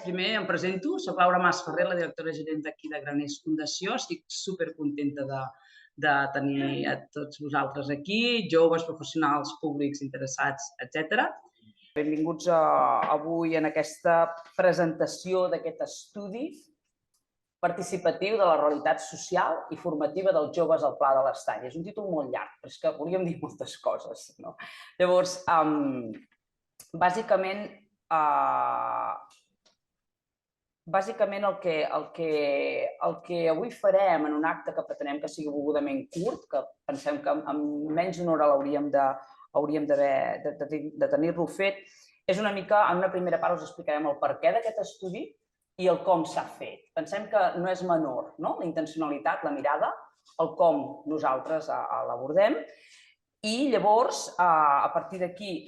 primer em presento, soc Laura Mas Ferrer, la directora gerent d'aquí de Graners Fundació. Estic supercontenta de tenir a tots vosaltres aquí, joves, professionals, públics interessats, etc. Benvinguts avui en aquesta presentació d'aquest estudi participatiu de la realitat social i formativa dels joves al Pla de l'Estany. És un títol molt llarg, però és que volíem dir moltes coses. Llavors, bàsicament, el que avui farem en un acte que pretenem que sigui volgudament curt, que pensem que amb menys d'una hora hauríem de tenir-lo fet, és una mica, en una primera part us explicarem el perquè d'aquest estudi i el com s'ha fet. Pensem que no és menor, la intencionalitat, la mirada, el com nosaltres l'abordem. I llavors, a partir d'aquí,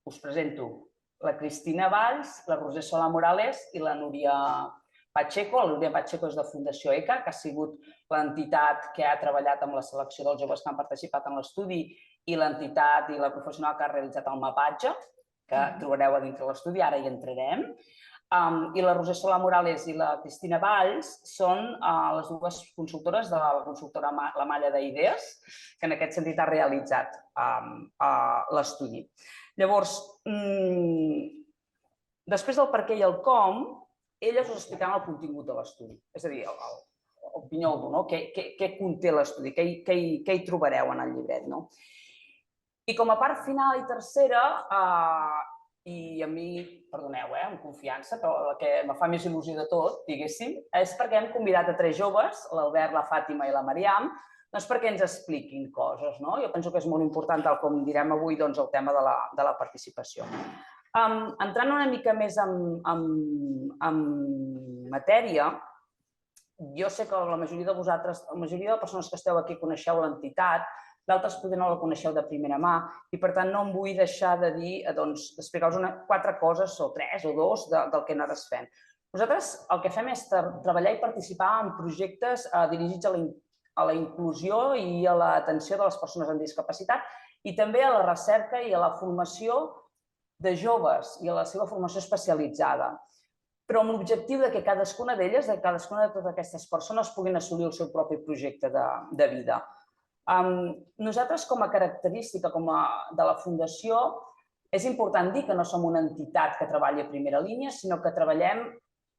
us presento la Cristina Valls, la Roser Solà Morales i la Núria Pacheco. La Núria Pacheco és de Fundació ECA, que ha sigut l'entitat que ha treballat amb la selecció dels joves que han participat en l'estudi i l'entitat i la professional que ha realitzat el mapatge, que trobareu a dintre l'estudi, ara hi entrarem. I la Roser Solà Morales i la Cristina Valls són les dues consultores de la consultora La Malla d'Idees, que en aquest sentit ha realitzat l'estudi. Llavors, després del per què i el com, elles us explicaran el contingut de l'estudi, és a dir, el pinyol, què conté l'estudi, què hi trobareu en el llibret. I com a part final i tercera, i a mi, perdoneu, amb confiança, però el que em fa més il·lusió de tot, diguéssim, és perquè hem convidat a 3 joves, l'Albert, la Fàtima i la Mariam, doncs perquè ens expliquin coses. Jo penso que és molt important, tal com direm avui, el tema de la participació. Entrant una mica més en matèria, jo sé que la majoria de vosaltres, la majoria de persones que esteu aquí coneixeu l'entitat, d'altres potser no la coneixeu de primera mà i, per tant, no em vull deixar de dir, d'explicar-vos 4 coses o 3 o 2 del que nosaltres fem. Nosaltres el que fem és treballar i participar en projectes dirigits a la inclusió i a l'atenció de les persones amb discapacitat i també a la recerca i a la formació de joves i a la seva formació especialitzada, però amb l'objectiu que cadascuna d'elles, de cadascuna de totes aquestes persones, puguin assolir el seu propi projecte de vida. Nosaltres, com a característica de la Fundació, és important dir que no som una entitat que treballi a primera línia, sinó que treballem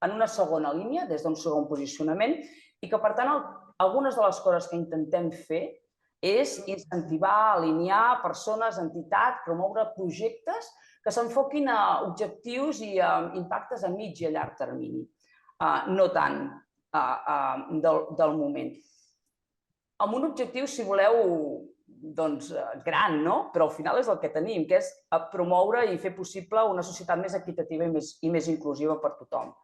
en una segona línia, des d'un segon posicionament, i que, per tant, algunes de les coses que intentem fer és incentivar, alinear persones, entitats, promoure projectes que s'enfoquin a objectius i a impactes a mig i a llarg termini, no tant del moment. Amb un objectiu, si voleu, gran, però al final és el que tenim, que és promoure i fer possible una societat més equitativa i més inclusiva per tothom.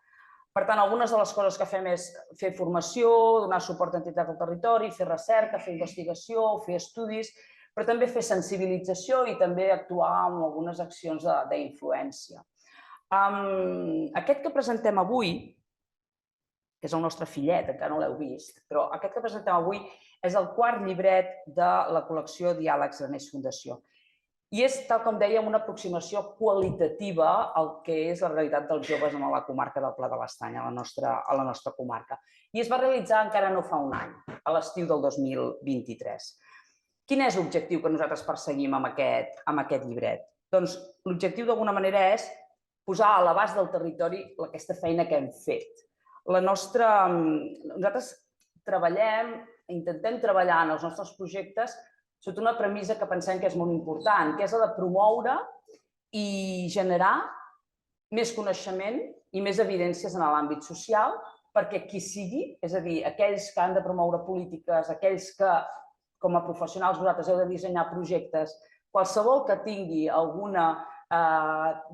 Per tant, algunes de les coses que fem és fer formació, donar suport a entitats del territori, fer recerca, fer investigació, fer estudis, però també fer sensibilització i també actuar en algunes accions d'influència. Aquest que presentem avui, que és el nostre fillet, encara no l'heu vist, però aquest que presentem avui és el 4 llibret de la col·lecció Diàlegs Graners Fundació. I és, tal com dèiem, una aproximació qualitativa al que és la realitat dels joves a la comarca del Pla de l'Estany, a la nostra comarca. I es va realitzar encara no fa un any, a l'estiu del 2023. Quin és l'objectiu que nosaltres perseguim amb aquest llibret? Doncs l'objectiu, d'alguna manera, és posar a l'abast del territori aquesta feina que hem fet. Nosaltres intentem treballar en els nostres projectes sota una premissa que pensem que és molt important, que és la de promoure i generar més coneixement i més evidències en l'àmbit social perquè qui sigui, és a dir, aquells que han de promoure polítiques, aquells que, com a professionals, vosaltres heu de dissenyar projectes, qualsevol que tingui alguna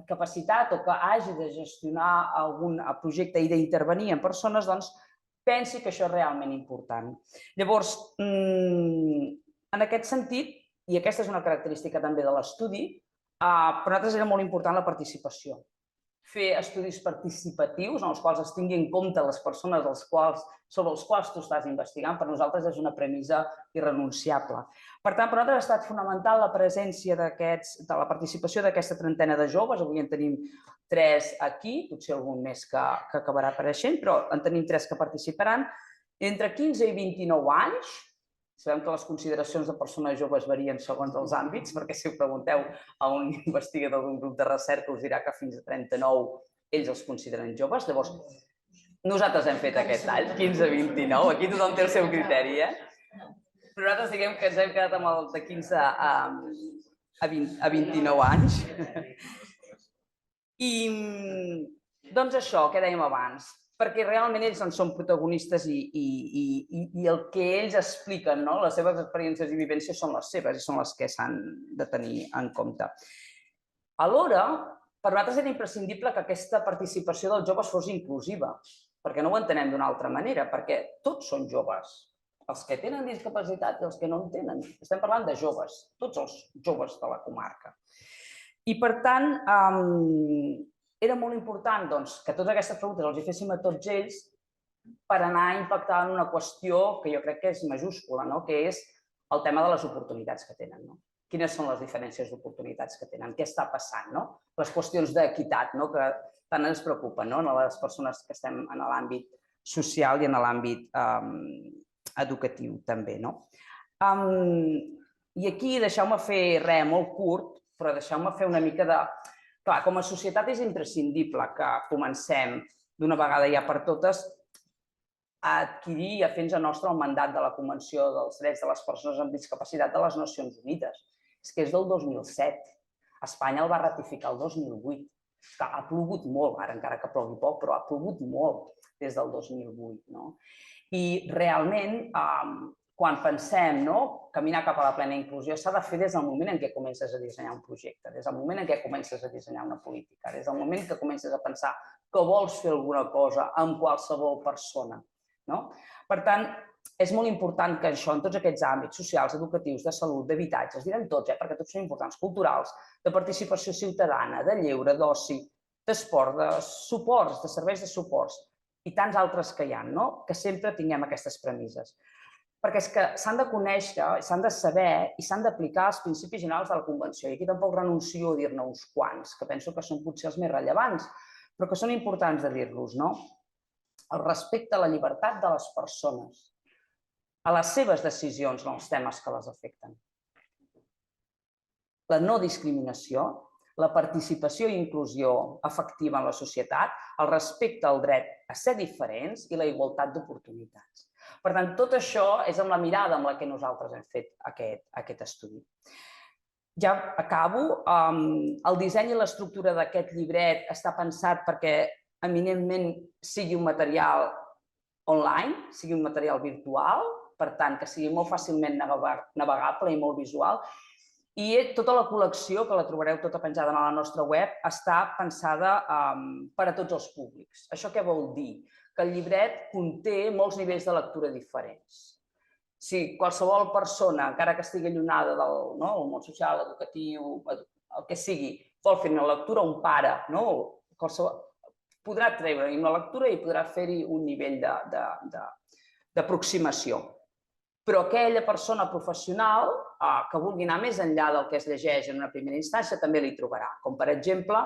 capacitat o que hagi de gestionar algun projecte i d'intervenir en persones, doncs, pensi que això és realment important. Llavors, en aquest sentit, i aquesta és una característica també de l'estudi, per nosaltres era molt important la participació. fer estudis participatius en els quals es tingui en compte les persones sobre els quals tu estàs investigant, per nosaltres és una premissa irrenunciable. Per tant, per nosaltres ha estat fonamental la presència de la participació d'aquesta trentena de joves. Avui en tenim 3 aquí, potser algun més que acabarà apareixent, però en tenim 3 que participaran. Entre 15 i 29 anys, sabem que les consideracions de persones joves varien segons els àmbits, perquè si ho pregunteu a un investigador d'un grup de recerca us dirà que fins a 39 ells els consideren joves. Llavors, nosaltres hem fet aquest tall, 15 a 29, aquí tothom té el seu criteri, però nosaltres diguem que ens hem quedat amb el de 15 a 29 anys. I doncs això, que dèiem abans, perquè realment ells en són protagonistes i el que ells expliquen, les seves experiències i vivències són les seves i són les que s'han de tenir en compte. Alhora, per nosaltres era imprescindible que aquesta participació dels joves fos inclusiva, perquè no ho entenem d'una altra manera, perquè tots són joves, els que tenen discapacitat i els que no en tenen. Estem parlant de joves, tots els joves de la comarca. I, per tant, era molt important que totes aquestes preguntes els hi féssim a tots ells per anar a impactar en una qüestió que jo crec que és majúscula, que és el tema de les oportunitats que tenen. Quines són les diferències d'oportunitats que tenen? Què està passant? Les qüestions d'equitat que tant ens preocupen a les persones que estem en l'àmbit social i en l'àmbit educatiu també. I aquí deixeu-me fer molt curt, però deixeu-me fer una mica de... Clar, com a societat és imprescindible que comencem d'una vegada ja per totes a adquirir i a fer-nos nostre el mandat de la Convenció dels Drets de les Persones amb Discapacitat de les Nacions Unides. És que és del 2007. Espanya el va ratificar el 2008. Ha plogut molt, ara encara que plogui poc, però ha plogut molt des del 2008. I realment, quan pensem caminar cap a la plena inclusió, s'ha de fer des del moment en què comences a dissenyar un projecte, des del moment en què comences a dissenyar una política, des del moment que comences a pensar que vols fer alguna cosa amb qualsevol persona. Per tant, és molt important que això, en tots aquests àmbits socials, educatius, de salut, d'habitatges, direm tots, perquè tots són importants, culturals, de participació ciutadana, de lleure, d'oci, d'esport, de suports, de serveis de suports i tants altres que hi ha, que sempre tinguem aquestes premisses. Perquè és que s'han de conèixer, s'han de saber i s'han d'aplicar els principis generals de la Convenció. I aquí tampoc renuncio a dir-ne uns quants, que penso que són potser els més rellevants, però que són importants de dir-los. El respecte a la llibertat de les persones, a les seves decisions en els temes que les afecten. La no discriminació, la participació i inclusió efectiva en la societat, el respecte al dret a ser diferents i la igualtat d'oportunitats. Per tant, tot això és amb la mirada amb la que nosaltres hem fet aquest estudi. Ja acabo. El disseny i l'estructura d'aquest llibret està pensat perquè eminentment sigui un material online, sigui un material virtual, per tant, que sigui molt fàcilment navegable i molt visual. I tota la col·lecció, que la trobareu tota penjada a la nostra web, està pensada per a tots els públics. Això què vol dir? Que el llibret conté molts nivells de lectura diferents. Si qualsevol persona, encara que estigui allunyada del món social, educatiu, el que sigui, vol fer una lectura, un pare, podrà treure-hi una lectura i podrà fer-hi un nivell d'aproximació. Però aquella persona professional que vulgui anar més enllà del que es llegeix en una primera instància també l'hi trobarà. Com, per exemple,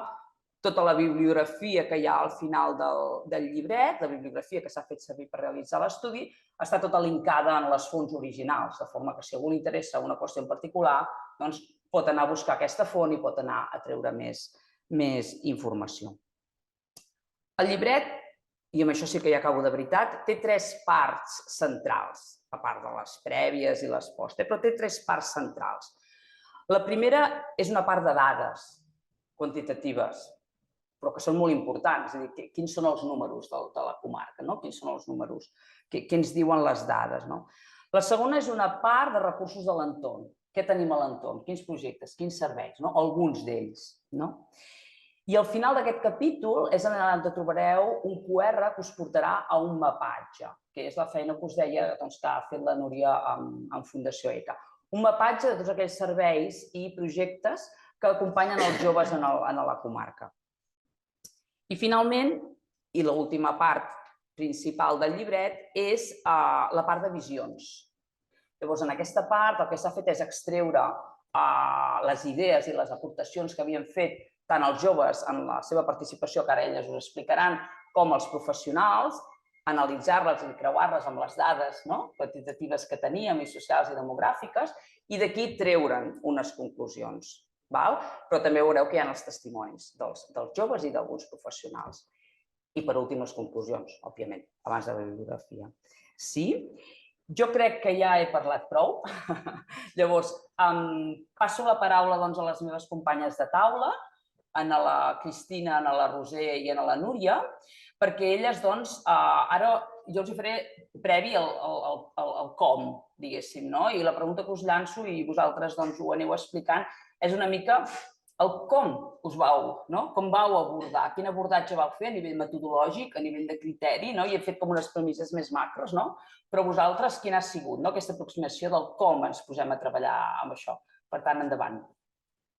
tota la bibliografia que hi ha al final del llibret, la bibliografia que s'ha fet servir per realitzar l'estudi, està tota linkada en les fonts originals, de forma que si a algú li interessa una qüestió en particular, doncs pot anar a buscar aquesta font i pot anar a treure més informació. El llibret, i amb això sí que ja acabo de veritat, té 3 parts centrals, a part de les prèvies i les post, però té 3 parts centrals. La primera és una part de dades quantitatives, però que són molt importants, és a dir, quins són els números de la comarca, quins són els números, què ens diuen les dades. La segona és una part de recursos de l'entorn. Què tenim a l'entorn? Quins projectes, quins serveis, alguns d'ells. I al final d'aquest capítol és on trobareu un QR que us portarà a un mapatge, que és la feina que us deia que ha fet la Núria en Fundació ECA. Un mapatge de tots aquells serveis i projectes que acompanyen els joves en la comarca. I finalment, i l'última part principal del llibret, és la part de visions. Llavors, en aquesta part el que s'ha fet és extreure les idees i les aportacions que havien fet tant els joves en la seva participació, que ara elles us explicaran, com els professionals, analitzar-les i creuar-les amb les dades quantitatives que teníem, i socials i demogràfiques, i d'aquí treure'n unes conclusions. Però també veureu que hi ha els testimonis dels joves i d'alguns professionals. I per últim, les conclusions, òbviament, abans de la bibliografia. Sí? Jo crec que ja he parlat prou. Llavors, passo la paraula a les meves companyes de taula, a la Cristina, a la Roser i a la Núria, perquè elles, ara jo els faré previ el com, diguéssim, i la pregunta que us llanço, i vosaltres ho aneu explicant, és una mica el com us com vau abordar, quin abordatge vau fer a nivell metodològic, a nivell de criteri, i he fet com unes premisses més macros, però vosaltres quina ha sigut aquesta aproximació del com ens posem a treballar amb això? Per tant, endavant.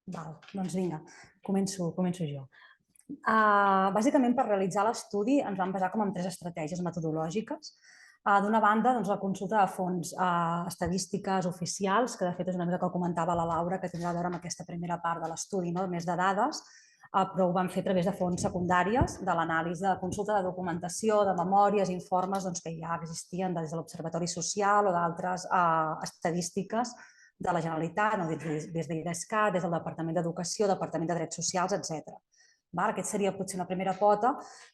Doncs vinga, començo jo. Bàsicament, per realitzar l'estudi ens vam basar com en 3 estratègies metodològiques. D'una banda, la consulta de fonts estadístiques oficials, que de fet és una mica que comentava la Laura, que tindrà a veure amb aquesta primera part de l'estudi, més de dades, però ho vam fer a través de fonts secundàries, de l'anàlisi, de consulta de documentació, de memòries, informes que ja existien des de l'Observatori Social o d'altres estadístiques de la Generalitat, des d'IDESCAT, des del Departament d'Educació, Departament de Drets Socials, etc. Aquest seria potser una primera pota.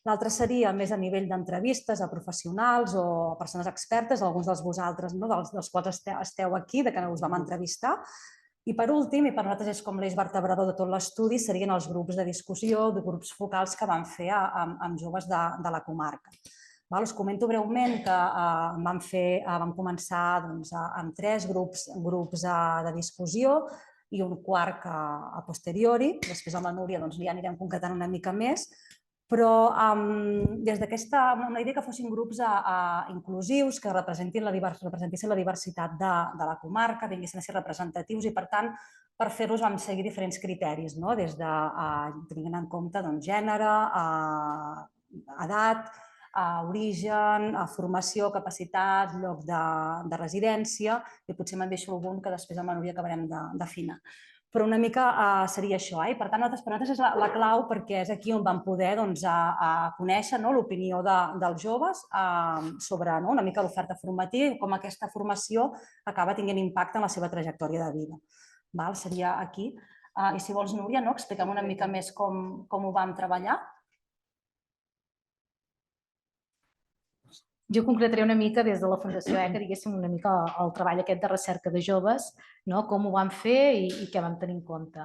L'altra seria més a nivell d'entrevistes a professionals o a persones expertes, alguns de vosaltres, dels quals esteu aquí, que us vam entrevistar. I per últim, i per nosaltres és com l'eix vertebrador de tot l'estudi, serien els grups de discussió, de grups focals que vam fer amb joves de la comarca. Us comento breument que vam començar amb 3 grups de discussió i un quart a posteriori. Després amb la Núria ja anirem concretant una mica més, però des d'aquesta, amb la idea que fossin grups inclusius, que representissin la diversitat de la comarca, vinguessin a ser representatius i, per tant, per fer-los vam seguir diferents criteris, des de tenint en compte gènere, edat, origen, formació, capacitat, lloc de residència, i potser me'n deixo algun que després amb la Núria acabarem d'afinar. Però una mica seria això. Per tant, per nosaltres és la clau, perquè és aquí on vam poder conèixer l'opinió dels joves sobre una mica l'oferta formativa i com aquesta formació acaba tenint impacte en la seva trajectòria de vida. Seria aquí. I si vols, Núria, explica'm una mica més com ho vam treballar. Jo concretaré una mica des de la Fundació ECA, diguéssim, una mica el treball aquest de recerca de joves, com ho vam fer i què vam tenir en compte.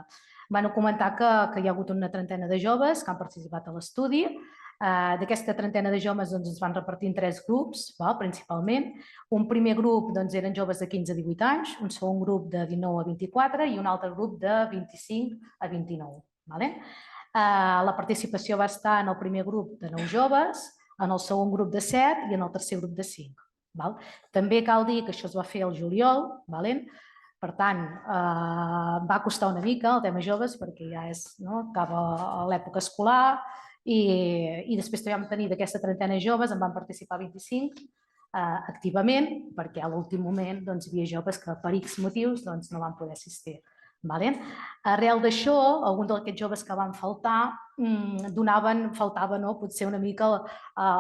Van comentar que hi ha hagut una trentena de joves que han participat a l'estudi. D'aquesta trentena de joves es van repartir en 3 grups, principalment. Un primer grup eren joves de 15 a 18 anys, un segon grup de 19 a 24 i un altre grup de 25 a 29. La participació va estar en el primer grup de 9 joves, en el segon grup de 7 i en el tercer grup de 5. També cal dir que això es va fer al juliol, per tant, va costar una mica el tema joves perquè ja acaba l'època escolar i després també vam tenir d'aquesta trentena de joves, en van participar 25 activament perquè a l'últim moment hi havia joves que per X motius no van poder assistir. Arrel d'això, alguns d'aquests joves que van faltar faltava potser una mica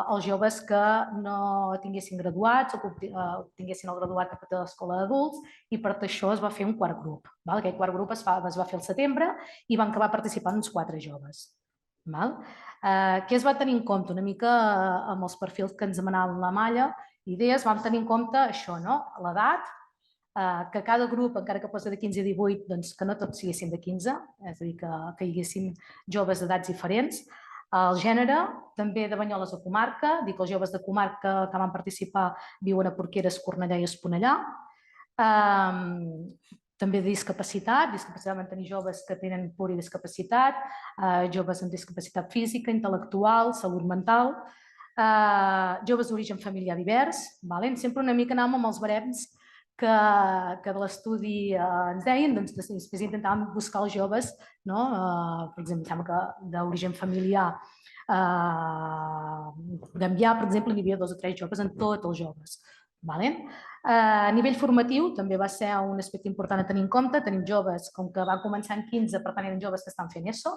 els joves que no tinguessin graduats o que tinguessin el graduat de l'escola d'adults i per això es va fer un quart grup. Aquest quart grup es va fer al setembre i van acabar participant uns 4 joves. Què es va tenir en compte? Una mica amb els perfils que ens demanaven la malla, idees, vam tenir en compte això, l'edat, que cada grup, encara que fos de 15 a 18, que no tots siguessin de 15, és a dir, que hi haguessin joves d'edats diferents. El gènere, també de Banyoles o comarca, dic que els joves de comarca que van participar viuen a Porqueres, Cornellà i Esponellà. També de discapacitat van tenir joves que tenen pluridiscapacitat, joves amb discapacitat física, intel·lectual, salut mental, joves d'origen familiar divers, sempre una mica anàvem amb els barems que de l'estudi ens deien, després intentàvem buscar els joves, per exemple, d'origen familiar Gàmbia, per exemple, n'hi havia 2 o 3 joves en tots els joves. A nivell formatiu també va ser un aspecte important a tenir en compte. Tenim joves, com que van començar en 15, per tant eren joves que estan fent ESO,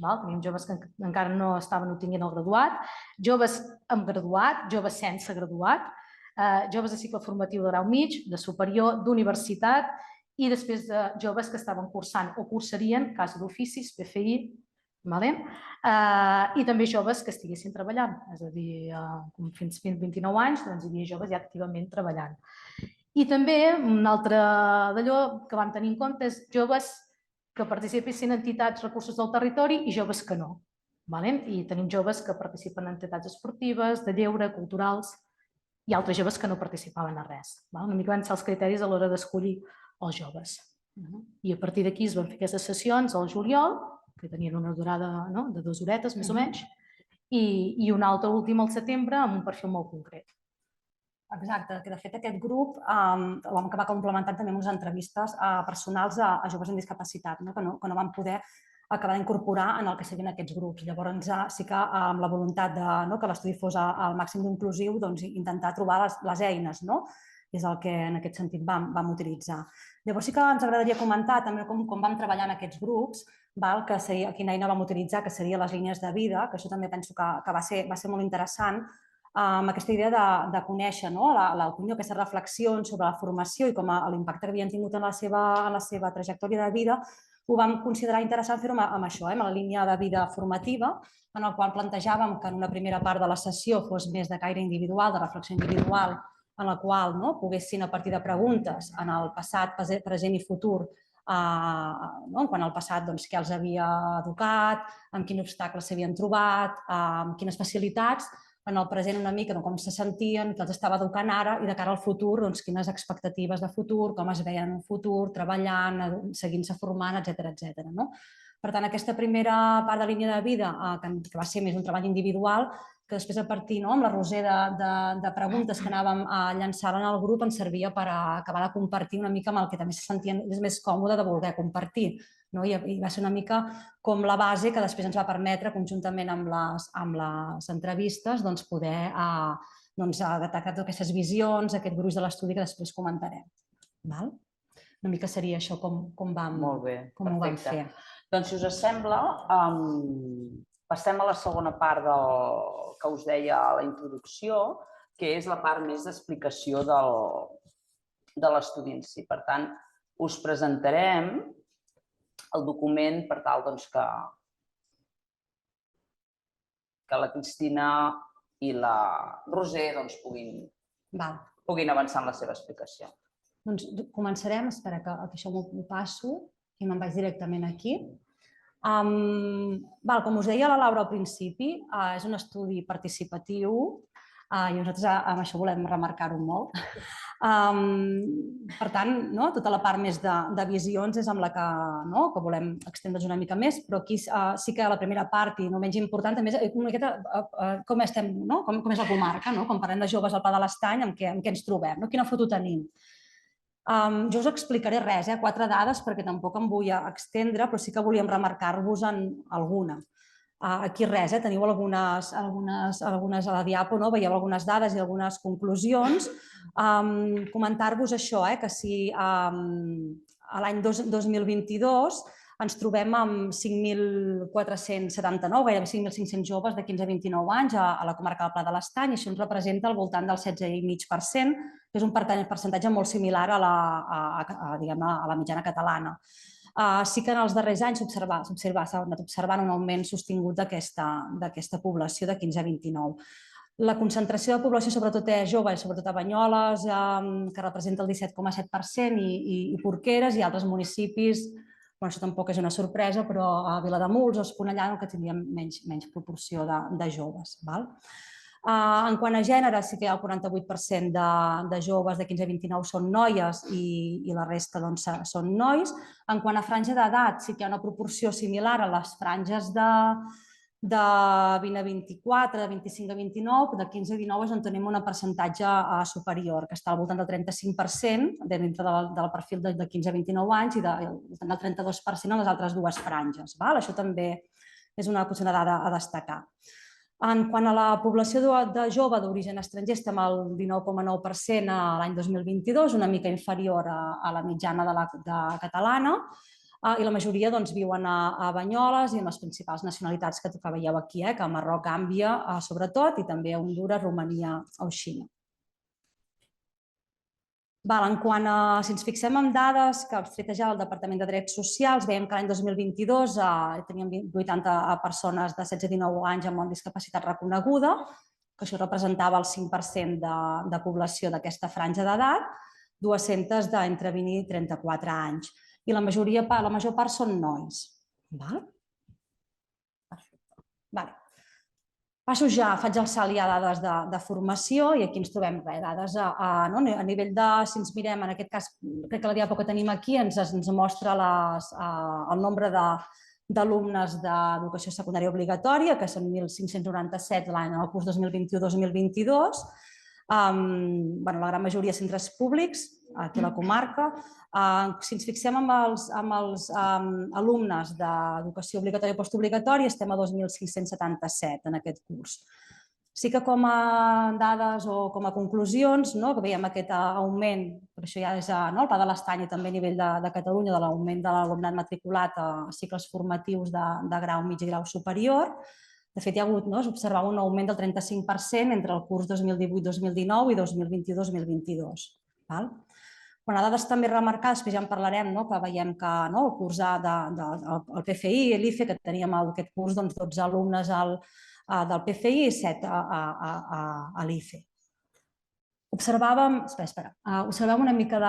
tenim joves que encara no estaven obtenint el graduat, joves amb graduat, joves sense graduat, joves de cicle formatiu de grau mig, de superior, d'universitat i després de joves que estaven cursant o cursarien casa d'oficis, PFI, i també joves que estiguessin treballant, és a dir, fins a 29 anys doncs hi havia joves ja activament treballant. I també un altre d'allò que vam tenir en compte és joves que participessin en entitats recursos del territori i joves que no. I tenim joves que participen en entitats esportives, de lleure, culturals, i altres joves que no participaven a res. Una mica van ser els criteris a l'hora d'escollir els joves. I a partir d'aquí es van fer aquestes sessions al juliol, que tenien una durada de 2 horetes, més o menys, i una altra última al setembre amb un perfil molt concret. Exacte, que de fet aquest grup l'hem acabat complementant també amb unes entrevistes personals a joves amb discapacitat, que no van poder acabar d'incorporar en el que serien aquests grups. Llavors sí que amb la voluntat que l'estudi fos al màxim d'inclusiu, intentar trobar les eines, i és el que en aquest sentit vam utilitzar. Llavors sí que ens agradaria comentar també com vam treballar en aquests grups, quina eina vam utilitzar, que serien les línies de vida, que això també penso que va ser molt interessant, amb aquesta idea de conèixer l'opinió, aquestes reflexions sobre la formació i com l'impacte que havien tingut en la seva trajectòria de vida, ho vam considerar interessant fer-ho amb això, amb la línia de vida formativa, en el qual plantejàvem que en una primera part de la sessió fos més de caire individual, de reflexió individual, en la qual poguessin, a partir de preguntes en el passat, present i futur, quan al passat què els havia educat, amb quins obstacles s'havien trobat, amb quines facilitats, en el present una mica com se sentien, què els estava educant ara i de cara al futur, quines expectatives de futur, com es veien en el futur, treballant, seguint-se formant, etcètera. Per tant, aquesta primera part de línia de vida, que va ser més un treball individual, que després a partir amb la Roser de preguntes que anàvem llançant en el grup ens servia per acabar de compartir una mica amb el que també se sentien més còmode de voler compartir. I va ser una mica com la base que després ens va permetre, conjuntament amb les entrevistes, poder detectar totes aquestes visions, aquest gruix de l'estudi que després comentarem. Una mica seria això com ho vam fer. Doncs, si us sembla, passem a la segona part que us deia a la introducció, que és la part més d'explicació de l'estudi en si. Per tant, us presentarem el document per tal que la Cristina i la Roser puguin avançar en la seva explicació. Doncs començarem, espera que això m'ho passo i me'n vaig directament aquí. Com us deia la Laura al principi, és un estudi participatiu i nosaltres amb això volem remarcar-ho molt. Per tant, tota la part més de visions és amb la que volem extendre's una mica més, però aquí sí que la primera part, i no menys important, també és una miqueta com és la comarca, quan parlem de joves al Pla de l'Estany, amb què ens trobem, quina foto tenim. Jo us explicaré 4 dades perquè tampoc em vull extendre, però sí que volíem remarcar-vos en alguna. Aquí res, teniu algunes a la diapo, veieu algunes dades i algunes conclusions. Comentar-vos això, que si l'any 2022 ens trobem amb 5.479, gairebé 5.500 joves de 15 a 29 anys a la comarca del Pla de l'Estany, i això ens representa al voltant del 16,5%, que és un percentatge molt similar a la mitjana catalana. Sí que en els darrers anys s'ha anat observant un augment sostingut d'aquesta població de 15 a 29. La concentració de població sobretot és jove, sobretot a Banyoles, que representa el 17,7%, i Porqueres i altres municipis. Això tampoc és una sorpresa, però a Vilademuls o Esponellà que tindríem menys proporció de joves. En quant a gènere, sí que hi ha el 48% de joves de 15 a 29 són noies i la resta són nois. En quant a franja d'edat, sí que hi ha una proporció similar a les franges de 20 a 24, de 25 a 29, de 15 a 19 és on tenim un percentatge superior, que està al voltant del 35% dintre del perfil de 15 a 29 anys i del 32% en les altres dues franges. Això també és potser una dada a destacar. En quant a la població de jove d'origen estranger, estem al 19,9% l'any 2022, una mica inferior a la mitjana de catalana, i la majoria viuen a Banyoles i en les principals nacionalitats que veieu aquí, que Marroc, Gàmbia, sobretot, i també Hondures, Romania o Xina. En quant a, si ens fixem en dades que extretes ja del Departament de Drets Socials, veiem que l'any 2022 teníem 80 persones de 16 a 19 anys amb discapacitat reconeguda, que això representava el 5% de població d'aquesta franja d'edat, 200 d'entre 20 i 34 anys. I la major part són nois. Perfecte. Passo ja, faig el salt ja a dades de formació i aquí ens trobem dades a nivell de, si ens mirem, en aquest cas, crec que la diapo que tenim aquí ens mostra el nombre d'alumnes d'educació secundària obligatòria, que són 1.597 en el curs 2021-2022, la gran majoria centres públics, aquí a la comarca. Si ens fixem en els alumnes d'educació obligatòria i postobligatòria, estem a 2.577 en aquest curs. Sí que com a dades o com a conclusions, que veiem aquest augment, per això ja és el pla de l'estany i també a nivell de Catalunya, de l'augment de l'alumnat matriculat a cicles formatius de grau mig i grau superior. De fet, hi ha hagut, s'observava un augment del 35% entre el curs 2018-2019 i 2021-2022. Quan a dades també remarcades, que ja en parlarem, que veiem que el curs del PFI i l'IFE, que teníem aquest curs 12 alumnes del PFI i 7 a l'IFE. Observàvem una mica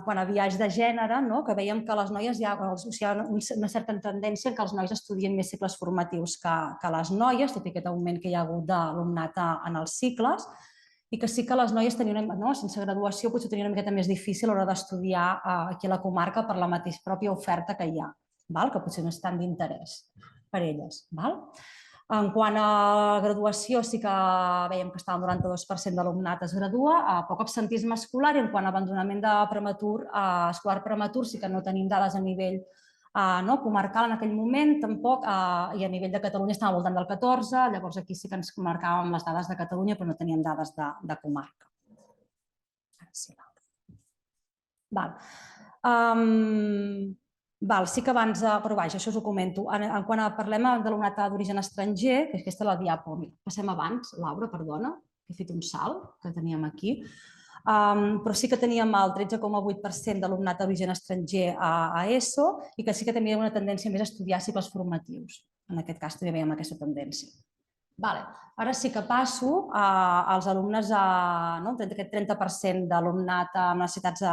quant a biaix de gènere, que veiem que les noies hi ha una certa tendència que els nois estudien més cicles formatius que les noies, tot i aquest augment que hi ha hagut d'alumnat en els cicles, i que sí que les noies sense graduació potser tenien una miqueta més difícil a l'hora d'estudiar aquí a la comarca per la mateixa pròpia oferta que hi ha, que potser no és tant d'interès per elles. En quant a graduació, sí que veiem que està el 92% d'alumnat es gradua, poc absentisme escolar, i en quant a abandonament escolar prematur sí que no tenim dades a nivell comarcal en aquell moment, tampoc, i a nivell de Catalunya estava al voltant del 14, llavors aquí sí que ens marcàvem les dades de Catalunya, però no teníem dades de comarca. Sí que abans, però vaja, això us ho comento. Quan parlem de l'alumnat d'origen estranger, que aquesta és la diapo, passem abans, Laura, perdona, que he fet un salt que teníem aquí, però sí que teníem el 13,8% d'alumnat d'origen estranger a ESO i que sí que teníem una tendència més a estudiar cicles formatius. En aquest cas també veiem aquesta tendència. Ara sí que passo als alumnes, aquest 30% d'alumnat amb necessitats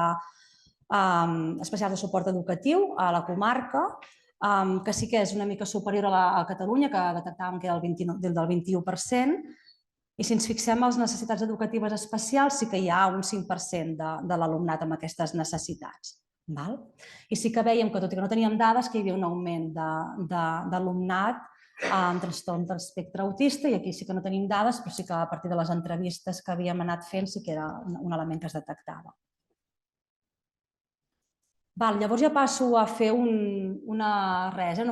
especials de suport educatiu a la comarca, que sí que és una mica superior a Catalunya, que detectàvem que era del 21%, i si ens fixem en les necessitats educatives especials, sí que hi ha un 5% de l'alumnat amb aquestes necessitats. I sí que veiem que, tot i que no teníem dades, que hi havia un augment d'alumnat amb trastorn d'espectre autista, i aquí sí que no tenim dades, però sí que a partir de les entrevistes que havíem anat fent sí que era un element que es detectava. Llavors ja passo a fer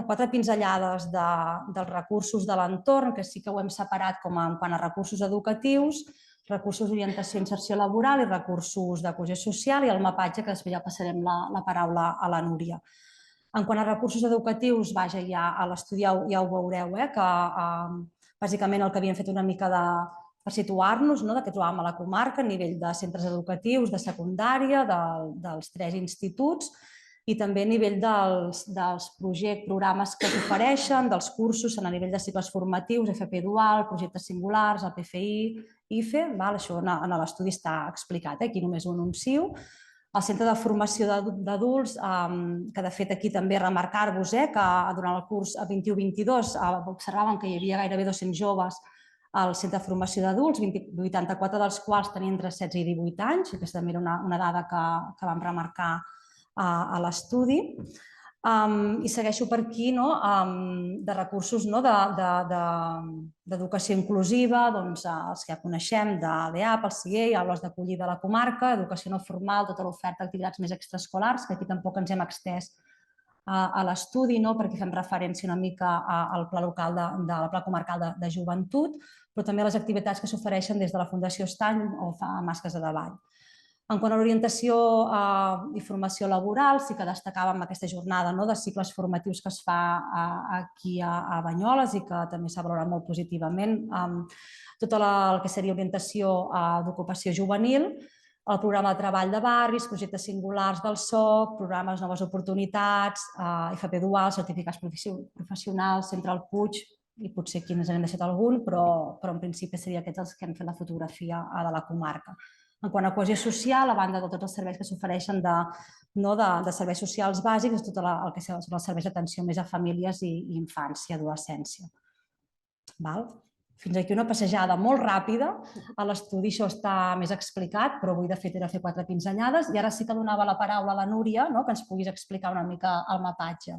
quatre pinzellades dels recursos de l'entorn, que sí que ho hem separat com en quant a recursos educatius, recursos d'orientació i inserció laboral i recursos de cohesió social, i el mapatge, que després ja passarem la paraula a la Núria. En quant a recursos educatius, vaja, ja a l'estudi ja ho veureu, que bàsicament el que havíem fet una mica per situar-nos, que trobàvem a la comarca a nivell de centres educatius, de secundària, dels 3 instituts, i també a nivell dels programes que s'ofereixen, dels cursos a nivell de cicles formatius, FP Dual, projectes singulars, el PFI, IFE, això en l'estudi està explicat, aquí només ho anuncio. El Centre de Formació d'Adults, que de fet aquí també remarcar-vos que durant el curs 21-22 observàvem que hi havia gairebé 200 joves al Centre de Formació d'Adults, 84 dels quals tenien entre 16 i 18 anys, aquesta també era una dada que vam remarcar a l'estudi. I segueixo per aquí de recursos d'educació inclusiva, els que ja coneixem, de l'EAP, el CIE, aules d'acollida a la comarca, educació no formal, tota l'oferta d'activitats més extraescolars, que aquí tampoc ens hem extès a l'estudi, perquè fem referència una mica al pla local, al pla comarcal de joventut, però també a les activitats que s'ofereixen des de la Fundació Estany o fa Masques de Davall. En quant a l'orientació i formació laboral, sí que destacàvem aquesta jornada de cicles formatius que es fa aquí a Banyoles i que també s'ha valorat molt positivament. Tot el que seria orientació d'ocupació juvenil, el programa de treball de barris, projectes singulars del SOC, programes Noves Oportunitats, FP Dual, certificats professionals, Centre al Puig, i potser aquí ens n'hem deixat algun, però en principi serien aquests els que hem fet la fotografia de la comarca. En quant a cohesió social, a banda de tots els serveis que s'ofereixen de serveis socials bàsics, tot el que són els serveis d'atenció més a famílies i infància, adolescència. Fins aquí una passejada molt ràpida. A l'estudi això està més explicat, però avui de fet era fer 4 pinzellades. I ara sí que donava la paraula a la Núria, que ens puguis explicar una mica el mapatge.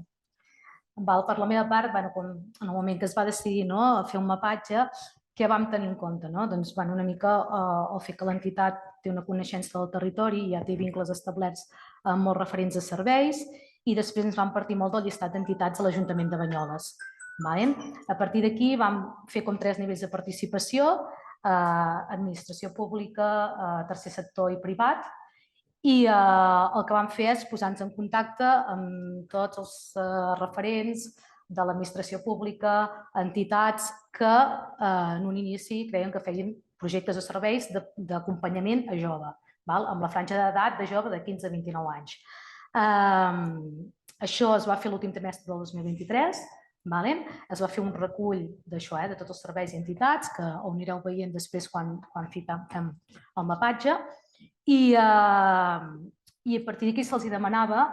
Per la meva part, en el moment que es va decidir fer un mapatge, què vam tenir en compte? Doncs una mica el fet que l'entitat té una coneixença del territori i ja té vincles establerts amb molts referents de serveis, i després ens vam partir molt del llistat d'entitats a l'Ajuntament de Banyoles. A partir d'aquí vam fer com 3 nivells de participació: administració pública, tercer sector i privat, i el que vam fer és posar-nos en contacte amb tots els referents de l'administració pública, entitats que en un inici creien que feien projectes o serveis d'acompanyament a jove, amb la franja d'edat de jove de 15 a 29 anys. Això es va fer l'últim trimestre del 2023, es va fer un recull d'això, de tots els serveis i entitats, que ho anireu veient després quan fem el mapatge, i a partir d'aquí se'ls demanava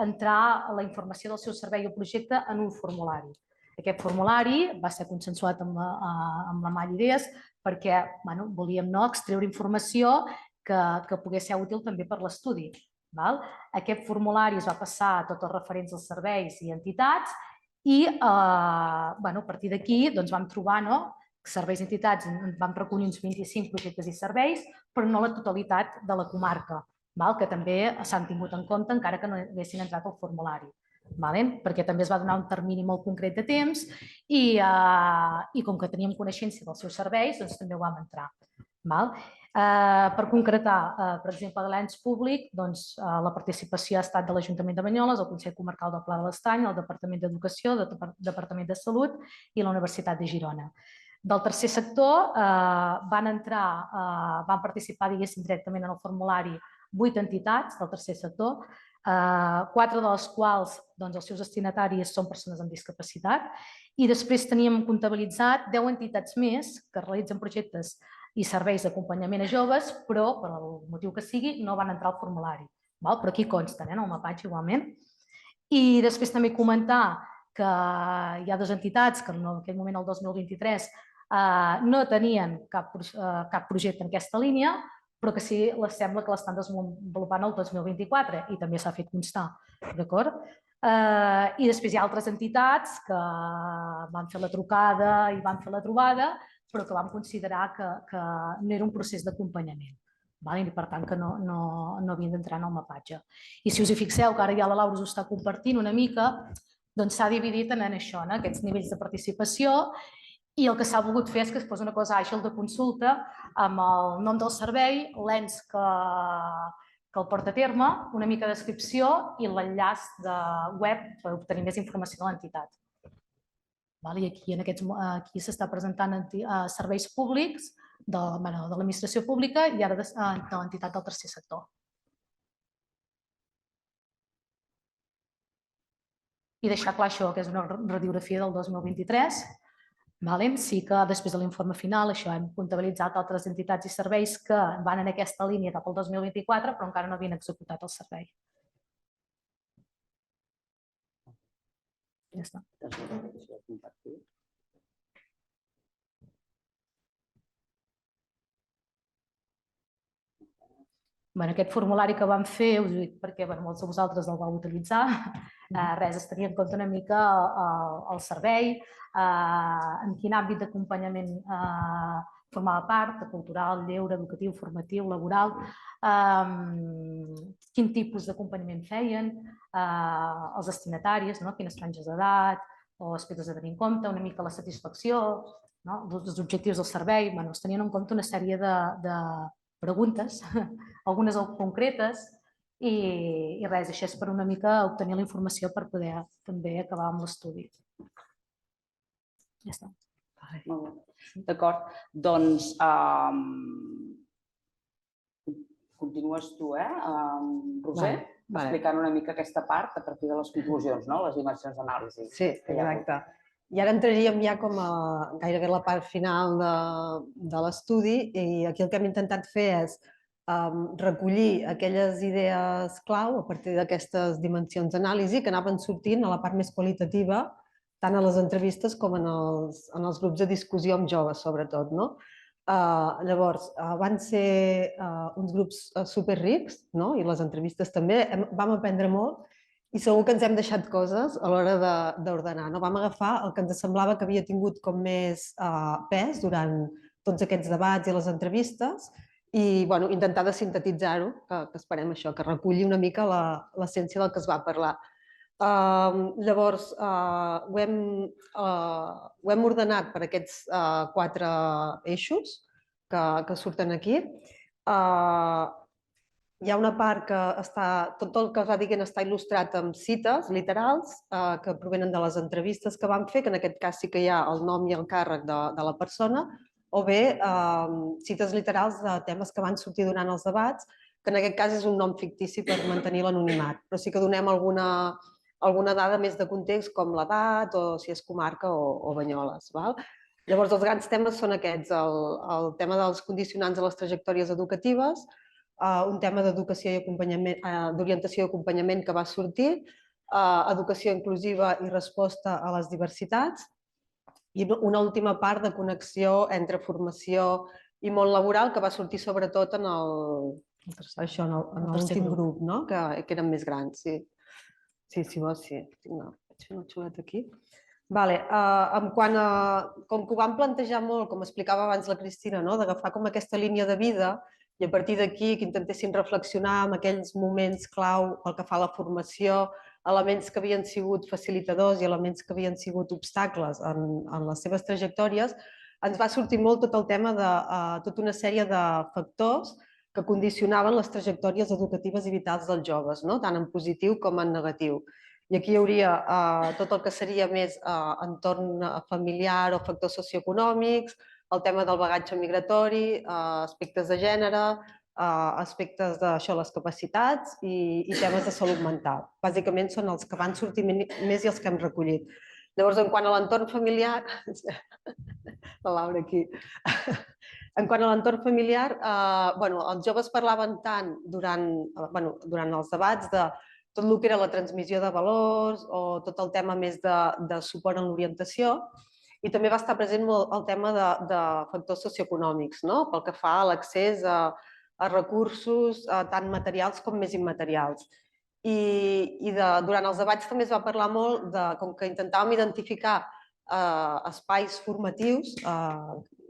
entrar la informació del seu servei o projecte en un formulari. Aquest formulari va ser consensuat amb la Mall Idees perquè volíem extreure informació que pogués ser útil també per l'estudi. Aquest formulari es va passar a tots els referents dels serveis i entitats i a partir d'aquí vam trobar serveis i entitats, vam recollir uns 25 projectes i serveis, però no la totalitat de la comarca, que també s'han tingut en compte encara que no haguessin entrat al formulari, perquè també es va donar un termini molt concret de temps i com que teníem coneixença dels seus serveis, doncs també ho vam entrar. Per concretar, per exemple, de l'ens públic, la participació ha estat de l'Ajuntament de Banyoles, el Consell Comarcal del Pla de l'Estany, el Departament d'Educació, el Departament de Salut i la Universitat de Girona. Del tercer sector van participar directament en el formulari 8 entitats del tercer sector, 4 de les quals els seus destinataris són persones amb discapacitat, i després teníem comptabilitzat 10 entitats més que realitzen projectes i serveis d'acompanyament a joves, però per el motiu que sigui no van entrar al formulari. Però aquí consten, en el mapatge igualment. I després també comentar que hi ha 2 entitats que en aquell moment, el 2023, no tenien cap projecte en aquesta línia, però que sí sembla que l'estan desenvolupant el 2024 i també s'ha fet constar, d'acord? I després hi ha altres entitats que van fer la trucada i van fer la trobada, però que vam considerar que no era un procés d'acompanyament i per tant que no havien d'entrar en el mapatge. I si us hi fixeu, que ara ja la Laura us ho està compartint una mica, doncs s'ha dividit en això, en aquests nivells de participació, i el que s'ha volgut fer és que es posi una cosa àgil de consulta amb el nom del servei, l'ens que el porta a terme, una mica de descripció i l'enllaç de web per obtenir més informació de l'entitat. I aquí s'està presentant serveis públics de l'administració pública i ara de l'entitat del tercer sector. I deixar clar això, que és una radiografia del 2023. Sí que després de l'informe final hem comptabilitzat altres entitats i serveis que van en aquesta línia cap al 2024, però encara no havien executat el servei. Ja està. Aquest formulari que vam fer, us ho dic perquè molts de vosaltres el vau utilitzar, es tenia en compte una mica el servei, en quin àmbit d'acompanyament formava part, cultural, lleure, educatiu, formatiu, laboral, quin tipus d'acompanyament feien, els destinataris, quines franges d'edat o aspectes a tenir en compte, una mica la satisfacció, els objectius del servei. Es tenien en compte una sèrie de preguntes, algunes concretes, i res, això és per una mica obtenir la informació per poder també acabar amb l'estudi. Ja està. Molt bé. D'acord. Doncs continues tu, Roser, explicant una mica aquesta part a partir de les conclusions, les dimensions d'anàlisi. Sí, exacte. I ara entraríem ja com a gairebé la part final de l'estudi i aquí el que hem intentat fer és recollir aquelles idees clau a partir d'aquestes dimensions d'anàlisi que anaven sortint a la part més qualitativa, tant a les entrevistes com en els grups de discussió amb joves, sobretot. Llavors, van ser uns grups superrics i les entrevistes també. Vam aprendre molt i segur que ens hem deixat coses a l'hora d'ordenar. Vam agafar el que ens semblava que havia tingut com més pes durant tots aquests debats i les entrevistes i intentar de sintetitzar-ho, que esperem això, que reculli una mica l'essència del que es va parlar. Llavors, ho hem ordenat per aquests 4 eixos que surten aquí. Hi ha una part que tot el que va dient està il·lustrat amb cites literals que provenen de les entrevistes que vam fer, que en aquest cas sí que hi ha el nom i el càrrec de la persona, o bé cites literals de temes que van sortir durant els debats, que en aquest cas és un nom fictici per mantenir l'anonimat, però sí que donem alguna dada més de context, com l'edat o si és comarca o Banyoles. Llavors, els grans temes són aquests, el tema dels condicionants a les trajectòries educatives, un tema d'educació i acompanyament, d'orientació i acompanyament que va sortir, educació inclusiva i resposta a les diversitats, i una última part de connexió entre formació i món laboral que va sortir sobretot en l'últim grup, que eren més grans. Si vols, sí. Vaig fer una xuleta aquí. Com que ho vam plantejar molt, com explicava abans la Cristina, d'agafar com aquesta línia de vida i a partir d'aquí que intentessin reflexionar en aquells moments clau pel que fa a la formació, elements que havien sigut facilitadors i elements que havien sigut obstacles en les seves trajectòries, ens va sortir molt tot el tema de tota una sèrie de factors que condicionaven les trajectòries educatives i vitals dels joves, tant en positiu com en negatiu. I aquí hi hauria tot el que seria més entorn familiar o factors socioeconòmics, el tema del bagatge migratori, aspectes de gènere, aspectes d'això, les capacitats i temes de salut mental. Bàsicament són els que van sortir més i els que hem recollit. Llavors, en quant a l'entorn familiar... La Laura aquí. En quant a l'entorn familiar, els joves parlaven tant durant els debats de tot el que era la transmissió de valors o tot el tema més de suport en l'orientació, i també va estar present molt el tema de factors socioeconòmics, pel que fa a l'accés a recursos tant materials com més immaterials. I durant els debats també es va parlar molt de com que intentàvem identificar espais formatius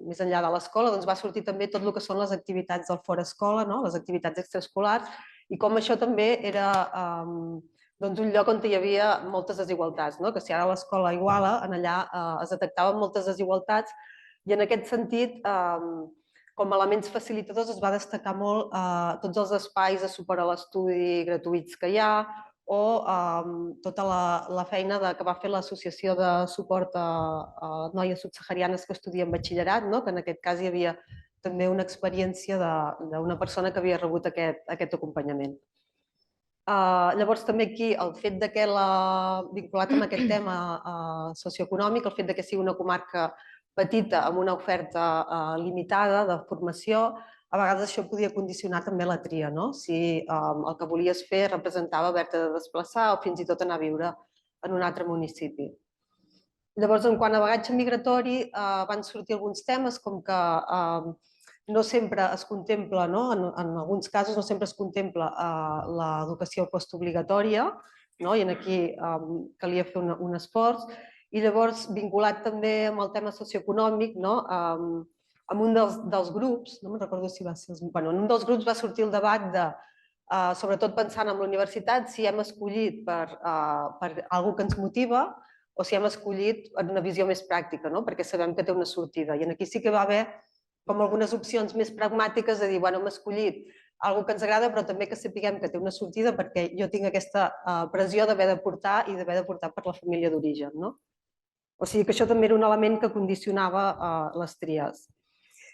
més enllà de l'escola, doncs va sortir també tot el que són les activitats del fora escola, les activitats extraescolars, i com això també era un lloc on hi havia moltes desigualtats, que si ara a l'escola Iguala, allà es detectaven moltes desigualtats i en aquest sentit, com a elements facilitadors es va destacar molt tots els espais de suport a l'estudi gratuïts que hi ha o tota la feina que va fer l'Associació de Suport a Noies Subsaharianes que estudien batxillerat, que en aquest cas hi havia també una experiència d'una persona que havia rebut aquest acompanyament. Llavors també aquí el fet que, vinculat amb aquest tema socioeconòmic, el fet que sigui una comarca petita amb una oferta limitada de formació, a vegades això podia condicionar també la tria, si el que volies fer representava haver-te de desplaçar o fins i tot anar a viure en un altre municipi. Llavors, en quant a bagatge migratori, van sortir alguns temes com que no sempre es contempla, en alguns casos no sempre es contempla l'educació postobligatòria i aquí calia fer un esforç. I llavors, vinculat també amb el tema socioeconòmic, en un dels grups, no me'n recordo si va ser... Bueno, en un dels grups va sortir el debat de, sobretot pensant en la universitat, si hem escollit per alguna que ens motiva o si hem escollit en una visió més pràctica, no? Perquè sabem que té una sortida. I aquí sí que va haver com algunes opcions més pragmàtiques de dir, bueno, hem escollit alguna que ens agrada, però també que sapiguem que té una sortida perquè jo tinc aquesta pressió d'haver de portar i d'haver de portar per la família d'origen, no? O sigui que això també era un element que condicionava les tries.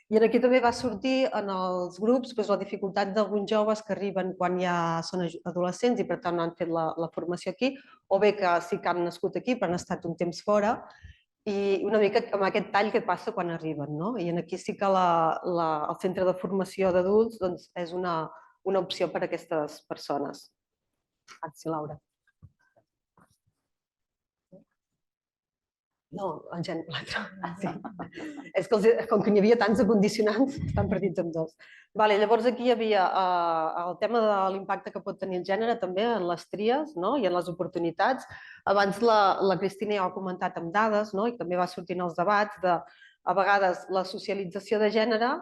I aquí també va sortir en els grups la dificultat d'alguns joves que arriben quan ja són adolescents i per tant han fet la formació aquí, o bé que sí que han nascut aquí però han estat un temps fora, i una mica amb aquest tall que passa quan arriben. I aquí sí que el centre de formació d'adults és una opció per a aquestes persones. Gràcies, Laura. No, l'altre. Sí. És que com que n'hi havia tants condicionants, estan partits en dos. Llavors aquí hi havia el tema de l'impacte que pot tenir el gènere també en les tries i en les oportunitats. Abans la Cristina ja ho ha comentat amb dades i també va sortir en els debats de a vegades la socialització de gènere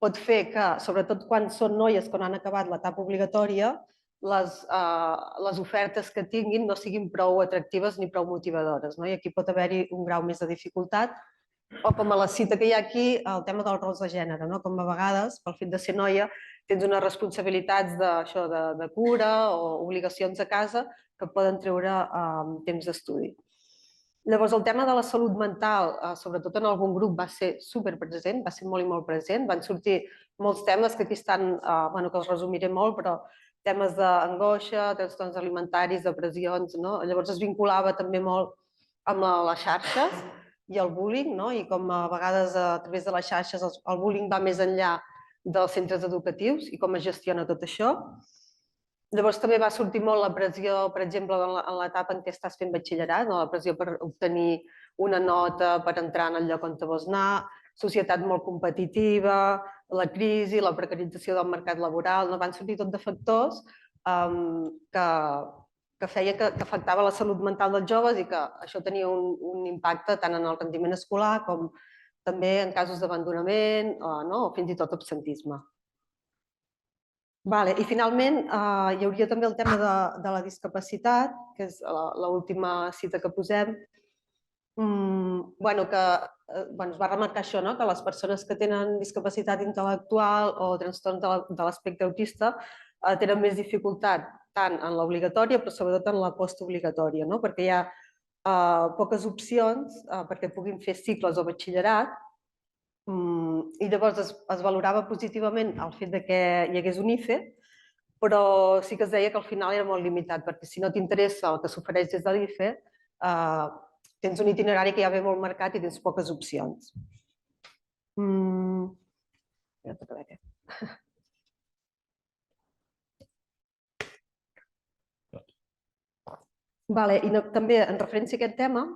pot fer que, sobretot quan són noies que no han acabat l'etapa obligatòria, les ofertes que tinguin no siguin prou atractives ni prou motivadores. I aquí pot haver-hi un grau més de dificultat. O com a la cita que hi ha aquí, el tema dels rols de gènere, com a vegades, pel fet de ser noia, tens unes responsabilitats de cura o obligacions a casa que poden treure temps d'estudi. Llavors, el tema de la salut mental, sobretot en algun grup, va ser superpresent, va ser molt i molt present. Van sortir molts temes que aquí estan, que els resumiré molt, però temes d'angoixa, trastorns alimentaris, depressions. Llavors es vinculava també molt amb les xarxes i el bullying, i com a vegades a través de les xarxes el bullying va més enllà dels centres educatius i com es gestiona tot això. Llavors també va sortir molt la pressió, per exemple, en l'etapa en què estàs fent batxillerat, la pressió per obtenir una nota, per entrar en el lloc on te vols anar, societat molt competitiva, la crisi, la precarització del mercat laboral, van sortir tot de factors que feien que afectava la salut mental dels joves i que això tenia un impacte tant en el rendiment escolar com també en casos d'abandonament o fins i tot absentisme. I finalment hi hauria també el tema de la discapacitat, que és l'última cita que posem, que es va remarcar això, que les persones que tenen discapacitat intel·lectual o trastorns de l'espectre autista tenen més dificultat tant en l'obligatòria però sobretot en la postobligatòria, perquè hi ha poques opcions perquè puguin fer cicles o batxillerat i llavors es valorava positivament el fet que hi hagués un IFE, però sí que es deia que al final era molt limitat, perquè si no t'interessa el que s'ofereix des de l'IFE, tens un itinerari que ja ve molt marcat i tens poques opcions. I també en referència a aquest tema,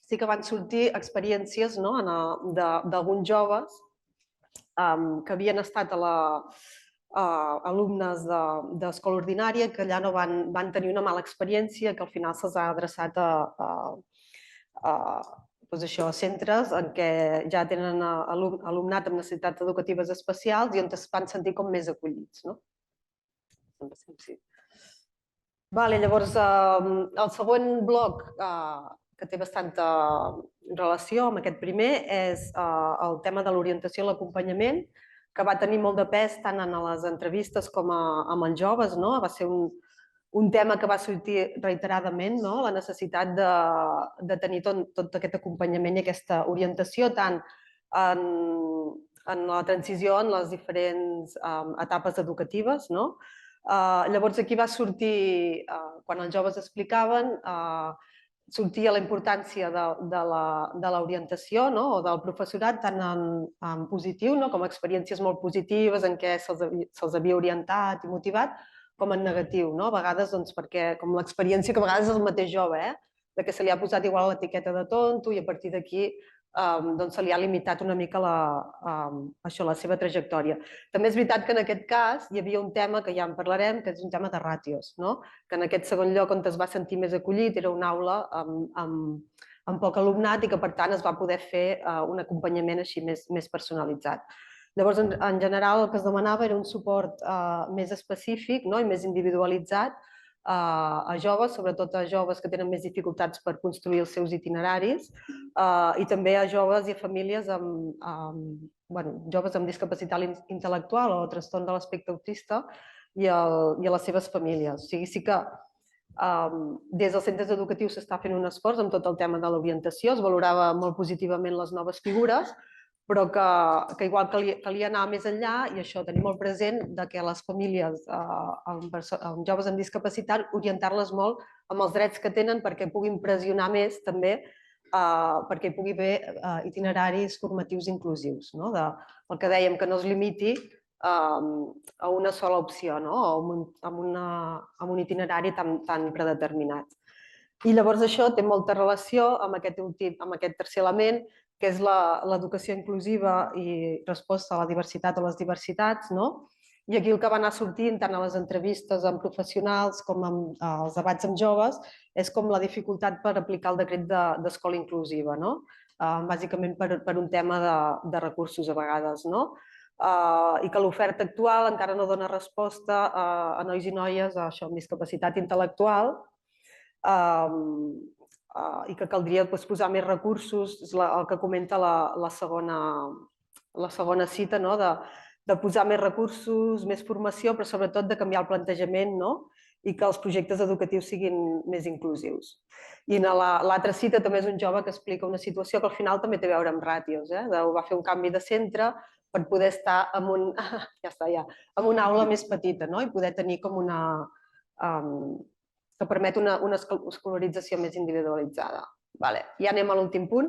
sí que van sortir experiències d'alguns joves que havien estat alumnes d'escola ordinària que allà no van tenir una mala experiència, que al final se'ls ha adreçat a centres en què ja tenen alumnat amb necessitats educatives especials i on es van sentir com més acollits. Llavors, el següent bloc que té bastanta relació amb aquest primer és el tema de l'orientació i l'acompanyament, que va tenir molt de pes tant en les entrevistes com amb els joves. Va ser un tema que va sortir reiteradament, la necessitat de tenir tot aquest acompanyament i aquesta orientació tant en la transició en les diferents etapes educatives. Llavors aquí va sortir, quan els joves explicaven, sortia la importància de l'orientació o del professorat tant en positiu, com a experiències molt positives en què se'ls havia orientat i motivat, com en negatiu, a vegades perquè com l'experiència que a vegades és el mateix jove, que se li ha posat igual l'etiqueta de tonto i a partir d'aquí se li ha limitat una mica la seva trajectòria. També és veritat que en aquest cas hi havia un tema que ja en parlarem, que és un tema de ràtios, que en aquest segon lloc on es va sentir més acollit era una aula amb amb poc alumnat i que, per tant, es va poder fer un acompanyament així més personalitzat. Llavors, en general, el que es demanava era un suport més específic i més individualitzat a joves, sobretot a joves que tenen més dificultats per construir els seus itineraris i també a joves i a famílies joves amb discapacitat intel·lectual o trastorn de l'espectre autista i a les seves famílies. O sigui, sí que des dels centres educatius s'està fent un esforç amb tot el tema de l'orientació, es valorava molt positivament les noves figures, però que igual calia anar més enllà i això, tenir molt present que les famílies amb joves amb discapacitat, orientar-les molt amb els drets que tenen perquè puguin pressionar més també perquè hi pugui haver itineraris formatius inclusius. El que dèiem, que no es limiti a una sola opció o amb un itinerari tan predeterminat. I llavors això té molta relació amb aquest tercer element, que és l'educació inclusiva i resposta a la diversitat o les diversitats. I aquí el que va anar sortint, tant a les entrevistes amb professionals com als debats amb joves, és com la dificultat per aplicar el decret d'escola inclusiva, bàsicament per un tema de recursos a vegades, i que l'oferta actual encara no dona resposta a nois i noies amb discapacitat intel·lectual i que caldria posar més recursos, és el que comenta la segona cita, de posar més recursos, més formació, però sobretot de canviar el plantejament i que els projectes educatius siguin més inclusius. I l'altra cita també és un jove que explica una situació que al final també té a veure amb ràtios. Va fer un canvi de centre per poder estar en una aula més petita i poder tenir com que permet una escolarització més individualitzada. Ja anem a l'últim punt.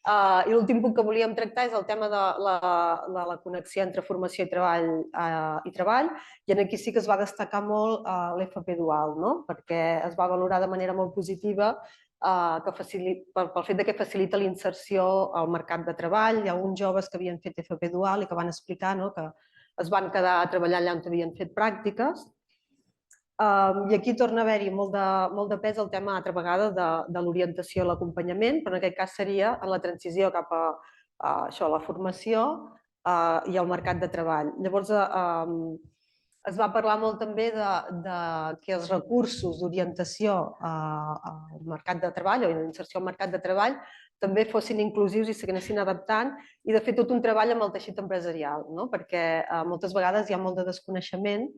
I l'últim punt que volíem tractar és el tema de la connexió entre formació i treball. I aquí sí que es va destacar molt l'FP dual, perquè es va valorar de manera molt positiva pel fet que facilita l'inserció al mercat de treball. Hi ha uns joves que havien fet FP dual i que van explicar que es van quedar a treballar allà on havien fet pràctiques. I aquí torna a haver-hi molt de pes el tema, altra vegada, de l'orientació i l'acompanyament, però en aquest cas seria en la transició cap a la formació i al mercat de treball. Llavors, es va parlar molt també que els recursos d'orientació al mercat de treball o d'inserció al mercat de treball també fossin inclusius i s'anessin adaptant i de fer tot un treball amb el teixit empresarial, perquè moltes vegades hi ha molt de desconeixement.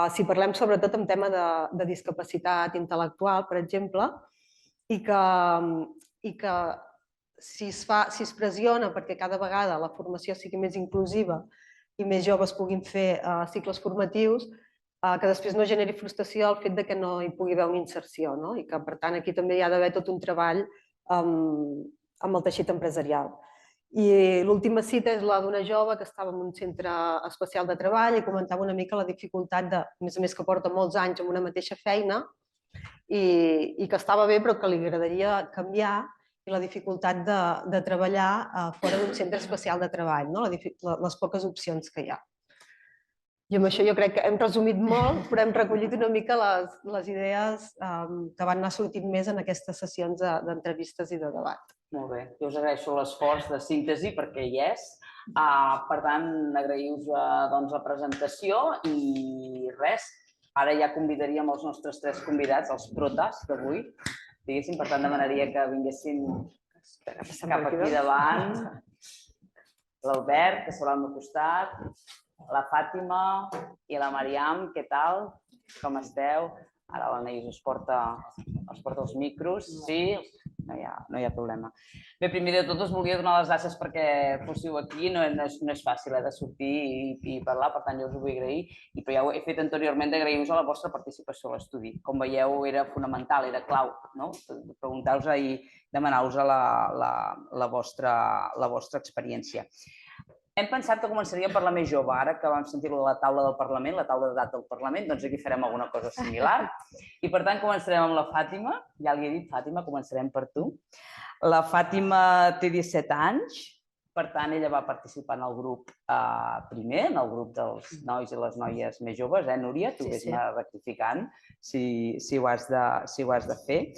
Si parlem sobretot en tema de discapacitat intel·lectual, per exemple, i que si es pressiona perquè cada vegada la formació sigui més inclusiva i més joves puguin fer cicles formatius, que després no generi frustració el fet que no hi pugui haver una inserció i que, per tant, aquí també hi ha d'haver tot un treball amb el teixit empresarial. I l'última cita és la d'una jove que estava en un centre especial de treball i comentava una mica la dificultat a més a més que porta molts anys amb una mateixa feina i que estava bé però que li agradaria canviar i la dificultat de treballar fora d'un centre especial de treball, les poques opcions que hi ha. I amb això jo crec que hem resumit molt, però hem recollit una mica les idees que van anar sortint més en aquestes sessions d'entrevistes i de debat. Molt bé, jo us agraeixo l'esforç de síntesi perquè hi és. Per tant, agraïu-vos la presentació i res, ara ja convidaríem els nostres tres convidats, els protas d'avui, diguéssim, per tant demanaria que vinguessin cap aquí davant. L'Albert, que serà al meu costat, la Fàtima i la Mariam, què tal? Com esteu? Ara l'Anaïs us porta els micros, sí? No hi ha problema. Bé, primer de tot us volia donar les gràcies perquè fóssiu aquí, no és fàcil de sortir i parlar, per tant jo us ho vull agrair, però ja ho he fet anteriorment d'agrair-vos a la vostra participació a l'estudi. Com veieu, era fonamental, era clau, preguntar-vos i demanar-vos la vostra experiència. Hem pensat que començaríem per la més jove, ara que vam sentir la taula del Parlament, la taula d'edat del Parlament, doncs aquí farem alguna cosa similar. I per tant començarem amb la Fàtima, ja li he dit, Fàtima, començarem per tu. La Fàtima té 17 anys, Per tant, ella va participar en el grup primer, en el grup dels nois i les noies més joves, Núria? Tu vés-me rectificant si ho has de fer.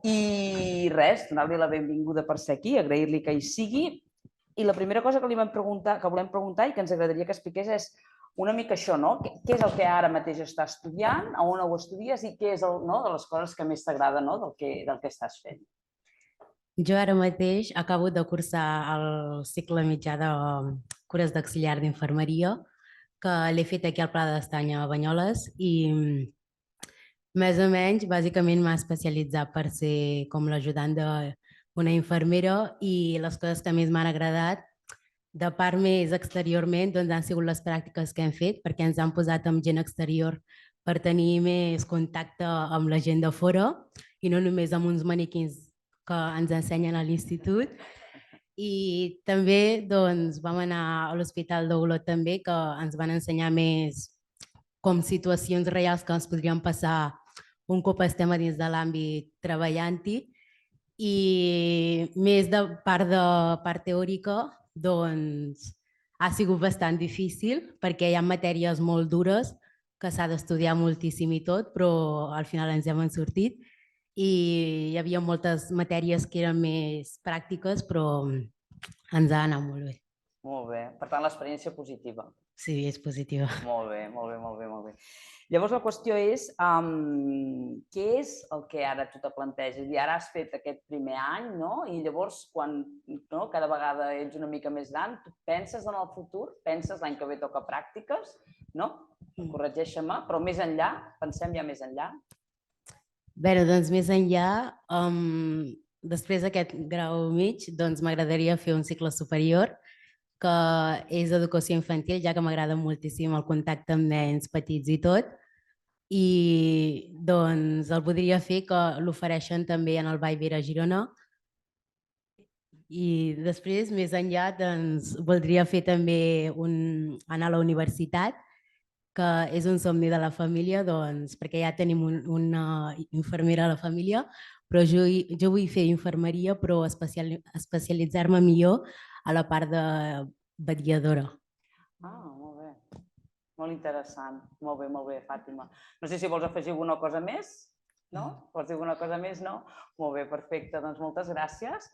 I res, donar-li la benvinguda per ser aquí, agrair-li que hi sigui. I la primera cosa que volem preguntar i que ens agradaria que expliqués és una mica això, no? Què és el que ara mateix està estudiant, a on ho estudies i què és de les coses que més t'agrada del que estàs fent? Jo ara mateix acabo de cursar el cicle mitjà de cures d'auxiliar d'infermeria, que l'he fet aquí al Pla d'Estany a Banyoles i més o menys, bàsicament m'he especialitzat per ser com l'ajudant d'una infermera i les coses que més m'han agradat, de part més exteriorment, doncs han sigut les pràctiques que hem fet, perquè ens han posat amb gent exterior per tenir més contacte amb la gent de fora i no només amb uns maniquins que ens ensenyen a l'institut. I també doncs, vam anar a l'Hospital d'Olot també, que ens van ensenyar més com situacions reals que ens podrien passar un cop estem a dins de l'àmbit treballant-hi. I més de part teòrica, doncs ha sigut bastant difícil perquè hi ha matèries molt dures que s'ha d'estudiar moltíssim i tot, però al final ens hem sortit. I hi havia moltes matèries que eren més pràctiques, però ens ha anat molt bé. Molt bé. Per tant, l'experiència positiva. Sí, és positiva. Molt bé, molt bé, molt bé, molt bé. Llavors, la qüestió és què és el que ara tu te planteges? I ara has fet aquest primer any, no? I llavors, quan cada vegada ets una mica més gran, tu penses en el futur? Penses l'any que ve toca pràctiques? No? Corregeix-me, però més enllà, pensem ja més enllà. Bé, doncs més enllà, després d'aquest grau mig, doncs m'agradaria fer un cicle superior, que és educació infantil, ja que m'agrada moltíssim el contacte amb nens petits i tot. I doncs el podria fer, que l'ofereixen també en el Vall Vera a Girona. I després, més enllà, doncs voldria fer també anar a la universitat, que és un somni de la família, doncs, perquè ja tenim una infermera a la família, però jo vull fer infermeria, però especialitzar-me millor a la part de vetlladora. Molt bé. Molt interessant. Molt bé, Fàtima. No sé si vols afegir alguna cosa més? No? Vols dir alguna cosa més? No? Molt bé, perfecte. Doncs moltes gràcies.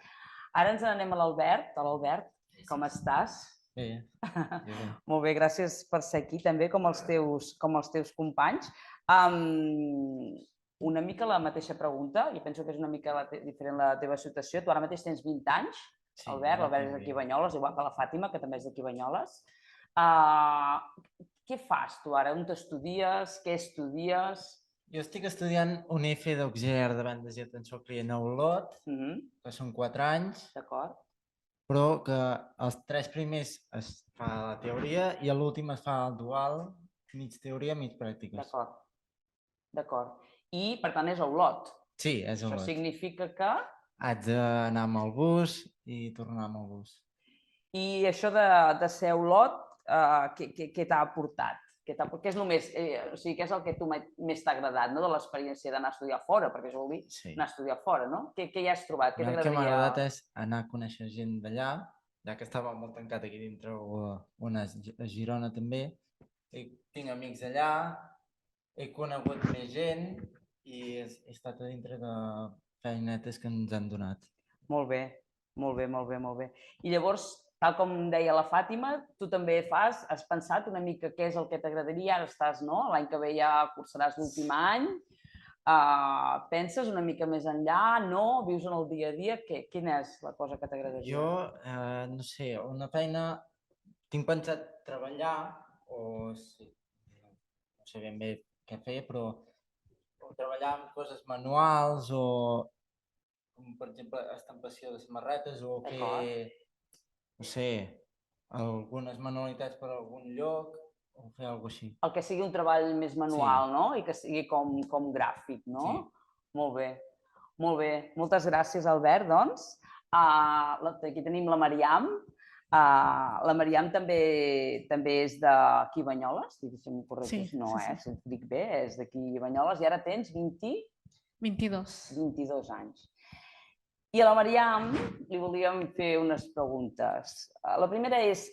Ara ens n'anem a l'Albert. Albert, com estàs? Bé. Molt bé, gràcies per ser aquí també, com els teus companys. Una mica la mateixa pregunta, i penso que és una mica diferent la teva situació. Tu ara mateix tens 20 anys, Albert, l'Albert és d'aquí a Banyoles, igual que la Fàtima, que també és d'aquí a Banyoles. Què fas tu ara? On t'estudies? Què estudies? Jo estic estudiant un EF d'auxiliar de vendes i atenció al client a Olot, que són 4 anys. D'acord. Però que els 3 primers es fa la teoria i l'últim es fa el dual, mig teoria, mig pràctiques. D'acord. I, per tant, és a Olot. Sí, és a Olot. Això significa que... Haig d'anar amb el bus i tornar amb el bus. I això de ser a Olot, què t'ha aportat? Què és el que a tu més t'ha agradat, de l'experiència d'anar a estudiar fora, perquè això vol dir anar a estudiar fora, no? Què hi has trobat? El que m'ha agradat és anar a conèixer gent d'allà, ja que estava molt tancat aquí dintre a Girona també. Tinc amics allà, he conegut més gent i he estat a dintre de feinetes que ens han donat. Molt bé. I llavors, tal com deia la Fàtima, tu també has pensat una mica què és el que t'agradaria, ara estàs, no? L'any que ve ja cursaràs l'últim any, penses una mica més enllà, no? Vius en el dia a dia, quina és la cosa que t'agradaria? Jo, no sé, una feina, tinc pensat treballar, o no sé ben bé què fer, però treballar amb coses manuals o, com per exemple, estampació de samarretes o fer, no sé, algunes manualitats per algun lloc o fer alguna cosa així. El que sigui un treball més manual, no? I que sigui com gràfic, no? Sí. Molt bé. Moltes gràcies, Albert, doncs. Aquí tenim la Mariam. La Mariam també és d'aquí a Banyoles, si em corregis, no, si ho dic bé, és d'aquí a Banyoles i ara tens 22 anys. I a la Mariam li volíem fer unes preguntes. La primera és,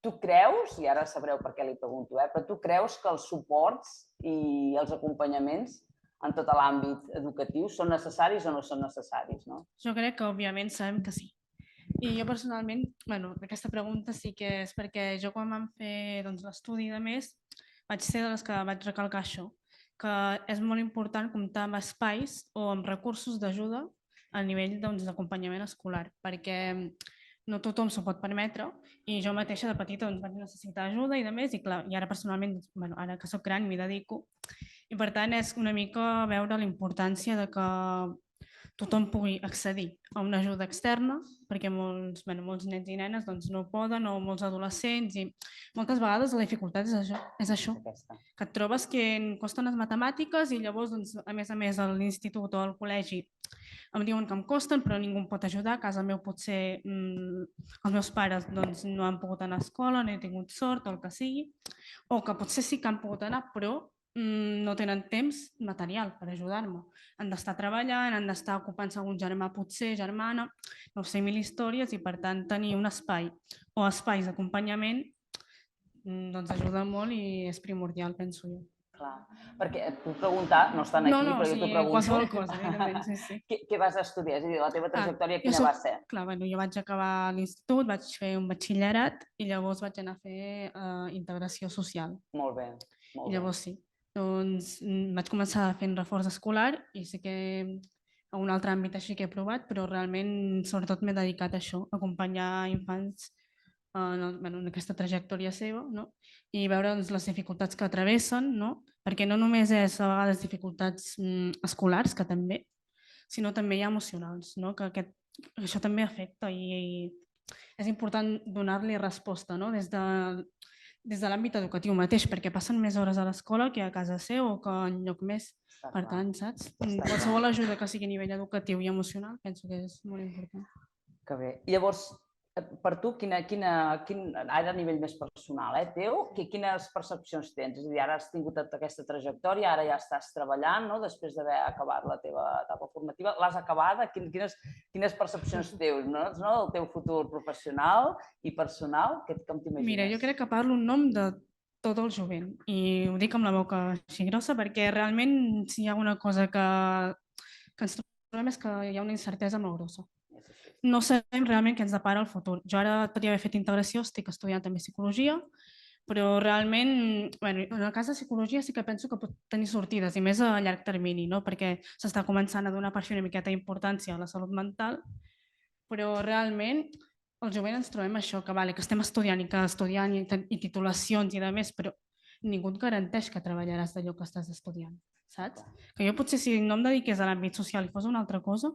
tu creus, i ara sabreu per què li pregunto, però tu creus que els suports i els acompanyaments en tot l'àmbit educatiu són necessaris o no són necessaris? No? Jo crec que, òbviament, sabem que sí. I jo personalment, aquesta pregunta sí que és perquè jo quan vam fer l'estudi de més vaig ser de les que vaig recalcar això, que és molt important comptar amb espais o amb recursos d'ajuda a nivell d'acompanyament escolar, perquè no tothom s'ho pot permetre i jo mateixa de petita vaig necessitar ajuda i de més, i clar, i ara personalment, ara que soc gran m'hi dedico, i per tant és una mica veure la importància de que tothom pugui accedir a una ajuda externa, perquè molts nens i nenes no poden, o molts adolescents, i moltes vegades la dificultat és això, que et trobes que em costen les matemàtiques i llavors, a més a l'institut o al col·legi em diuen que em costen, però ningú em pot ajudar. A casa meu potser els meus pares no han pogut anar a escola, no he tingut sort, o el que sigui, o que potser sí que han pogut anar, però no tenen temps material per ajudar-me. Han d'estar treballant, han d'estar ocupant-se algun germà, potser germana, no sé, mil històries, i per tant tenir un espai o espais d'acompanyament ajuda molt i és primordial, penso jo. Clar, perquè et puc preguntar, no estan aquí, però jo t'ho pregunto. Qualsevol cosa, evidentment, sí. Què vas estudiar? És a dir, la teva trajectòria quina va ser? Clar, jo vaig acabar l'institut, vaig fer un batxillerat i llavors vaig anar a fer integració social. Molt bé. I llavors sí, vaig començar fent reforç escolar i sí que a un altre àmbit així que he provat, però realment sobretot m'he dedicat a això, a acompanyar infants en aquesta trajectòria seva, i veure les dificultats que travessen, perquè no només és a vegades dificultats escolars, que també, sinó també hi ha emocionals, que això també afecta i és important donar-li resposta des de l'àmbit educatiu mateix, perquè passen més hores a l'escola que a casa seu o que enlloc més. Per tant, saps? Qualsevol ajuda que sigui a nivell educatiu i emocional penso que és molt important. Que bé. Llavors, per tu, ara a nivell més personal, teu, quines percepcions tens? És a dir, ara has tingut aquesta trajectòria, ara ja estàs treballant, després d'haver acabat la teva etapa formativa. L'has acabada? Quines percepcions teus del teu futur professional i personal? Com t'imagines? Mira, jo crec que parlo en nom de tot el jovent i ho dic amb la boca així grossa perquè realment si hi ha una cosa que ens trobem és que hi ha una incertesa molt grossa. No sabem realment què ens depara el futur. Jo ara podria haver fet integració, estic estudiant també psicologia, però realment, en el cas de psicologia sí que penso que pot tenir sortides, i més a llarg termini, perquè s'està començant a donar per fi una miqueta d'importància a la salut mental, però realment el jovent ens trobem això, que estem estudiant i titulacions i de més, però ningú et garanteix que treballaràs d'allò que estàs estudiant, saps? Que jo potser si no em dediqués a l'àmbit social i fos una altra cosa,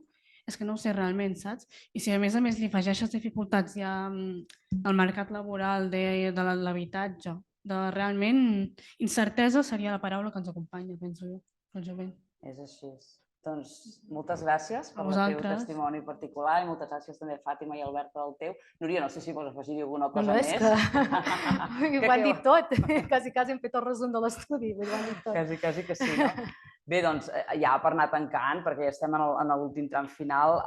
és que no ho sé realment, saps? I si a més li afegeixes dificultats ja al mercat laboral, de l'habitatge, de realment incertesa seria la paraula que ens acompanya, penso jo, el jovent. És així. Doncs moltes gràcies per el teu testimoni particular i moltes gràcies també a Fàtima i Albert per el teu. Núria, no sé si vols afegir alguna cosa més. No, és que ho han dit tot. Quasi hem fet el resum de l'estudi. Quasi que sí, no? Bé, doncs ja per anar tancant, perquè ja estem en l'últim tram final,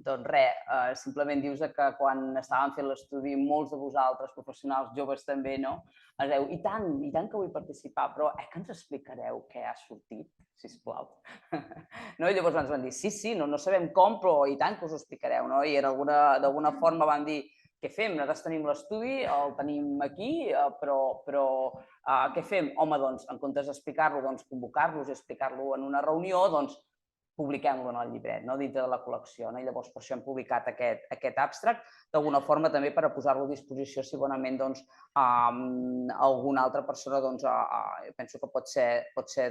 doncs res, simplement dius que quan estàvem fent l'estudi molts de vosaltres, professionals, joves també, ens dèieu, i tant que vull participar, però que ens explicareu què ha sortit, sisplau. I llavors ens van dir, sí, no sabem com, però i tant que us ho explicareu, i d'alguna forma van dir, què fem? Nosaltres tenim l'estudi, el tenim aquí, però què fem? Home, doncs, en comptes d'explicar-lo, convocar-los i explicar-lo en una reunió, doncs, publiquem-lo en el llibret, dintre de la col·lecció. I llavors per això hem publicat aquest abstract, d'alguna forma també per a posar-lo a disposició si bonament alguna altra persona penso que pot ser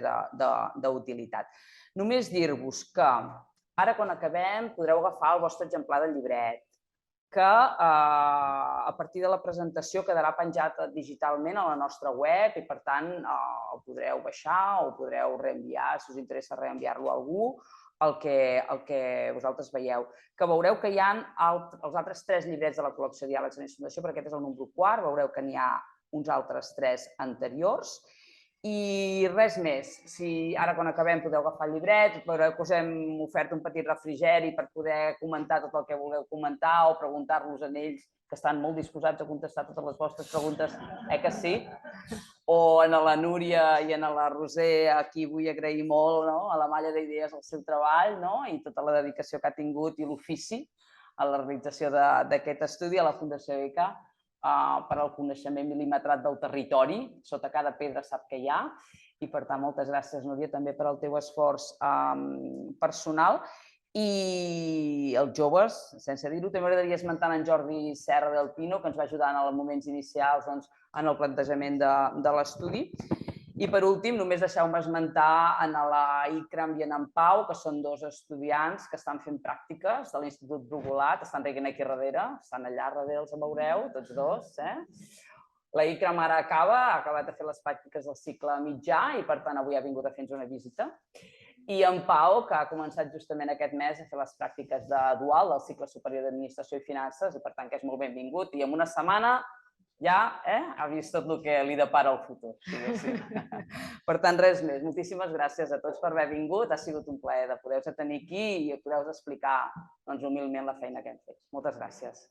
d'utilitat. Només dir-vos que ara quan acabem podreu agafar el vostre exemplar del llibret, que a partir de la presentació quedarà penjat digitalment a la nostra web i per tant el podreu baixar o podreu reenviar, si us interessa reenviar-lo a algú, el que vosaltres veieu. Que veureu que hi ha els altres 3 llibrets de la col·lecció Diàlegs en Inundació, perquè aquest és el número 4, veureu que n'hi ha uns altres 3 anteriors I res més. Si ara quan acabem podeu agafar el llibret, veureu que us hem ofert un petit refrigeri per poder comentar tot el que vulgueu comentar o preguntar-los a ells, que estan molt disposats a contestar totes les vostres preguntes, que sí? O a la Núria i a la Roser, a qui vull agrair molt, a la Malla d'Idees el seu treball i tota la dedicació que ha tingut i l'ofici a la realització d'aquest estudi, a la Fundació ECA, per al coneixement mil·limetrat del territori, sota cada pedra sap que hi ha, i per tant moltes gràcies, Núria, també per al teu esforç personal. I els joves, sense dir-ho, també m'agradaria esmentar en Jordi Serra del Pino, que ens va ajudar en els moments inicials en el plantejament de l'estudi. I per últim, només deixeu-me esmentar en la Ikram i en Pau, que són dos estudiants que estan fent pràctiques de l'Institut Brugulat, estan aquí darrere, estan allà darrere, els veureu, tots dos. La Ikram ara ha acabat de fer les pràctiques del cicle mitjà i per tant avui ha vingut a fer-nos una visita. I en Pau, que ha començat justament aquest mes a fer les pràctiques de dual del cicle superior d'Administració i Finances i per tant que és molt benvingut i en una setmana ja ha vist tot el que li depara el futur. Per tant, res més. Moltíssimes gràcies a tots per haver vingut. Ha sigut un plaer de poder-vos tenir aquí i poder-vos explicar humilment la feina que hem fet. Moltes gràcies.